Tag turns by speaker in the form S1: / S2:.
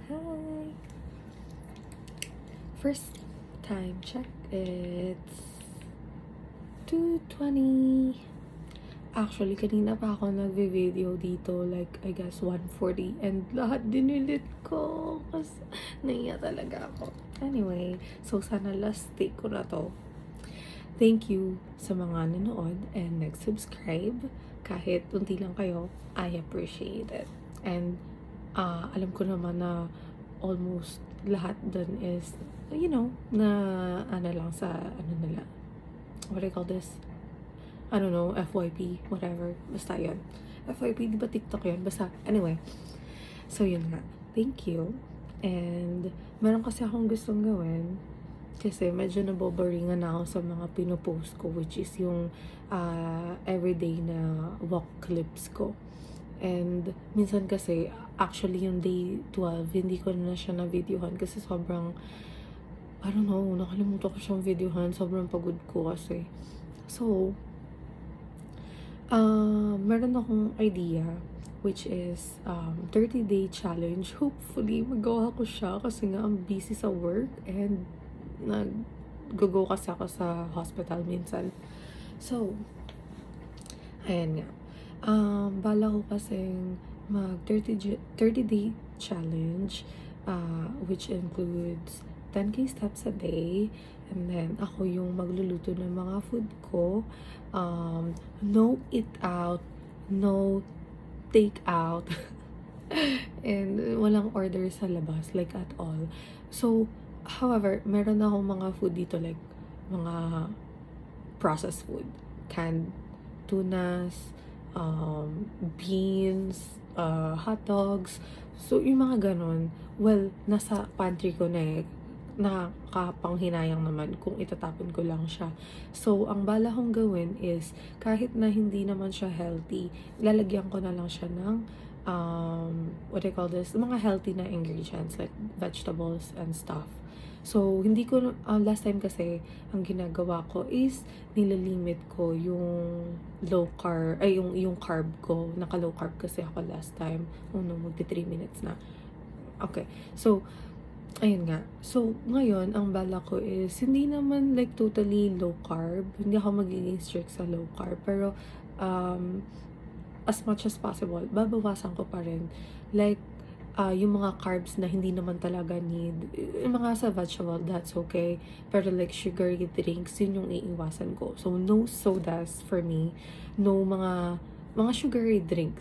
S1: Hi! First time check, it's 2:20. Actually, kanina pa ako nagvi-video dito, like, I guess 1:40, and lahat dinilit ko kasi naiya talaga ako. Anyway, so sana last take ko na to. Thank you sa mga nanood and nag-subscribe. Kahit unti lang kayo, I appreciate it. And alam ko naman na almost lahat dun is, na ano lang sa, ano nila, what do you call this? I don't know, FYP, whatever. Basta yun. FYP, di ba TikTok yun? Basta, anyway. So, yun nga. Thank you. And, meron kasi akong gustong gawin. Kasi medyo naboboringan na ako sa mga pinopost ko, which is yung everyday na walk clips ko. And minsan kasi, actually yung day 12, hindi ko na siya na-videohan kasi sobrang, I don't know, nakalimutan ko siyang videohan. Sobrang pagod ko kasi. So, meron akong idea, which is 30-day challenge. Hopefully, magawa ko siya kasi nga I'm busy sa work and nag-go kasi ako sa hospital minsan. So, ayan nga. Bala ko kasing mag 30-day challenge, which includes 10K steps a day, and then ako yung magluluto ng mga food ko. No eat out, no take out, and walang order sa labas, like at all. So, however, meron akong mga food dito, like mga processed food, canned tunas, beans, hot dogs. So, yung mga ganon, well, nasa pantry ko na eh. Nakakapanghinayang naman kung itatapon ko lang siya. So, ang bala kong gawin is, kahit na hindi naman siya healthy, lalagyan ko na lang siya ng, what do you call this? Mga healthy na ingredients, like vegetables and stuff. So, hindi ko, last time kasi, ang ginagawa ko is, nilalimit ko yung low carb, ay, yung carb ko. Naka-low carb kasi ako last time. Oh no, magti 3 minutes na. Okay. So, ayun nga. So, ngayon, ang bala ko is, hindi naman like totally low carb. Hindi ako magiging strict sa low carb. Pero, as much as possible, babawasan ko pa rin. Like, yung mga carbs na hindi naman talaga need, yung mga sa vegetable, that's okay. Pero like sugary drinks, yun yung iiwasan ko. So, no sodas for me. No mga sugary drinks.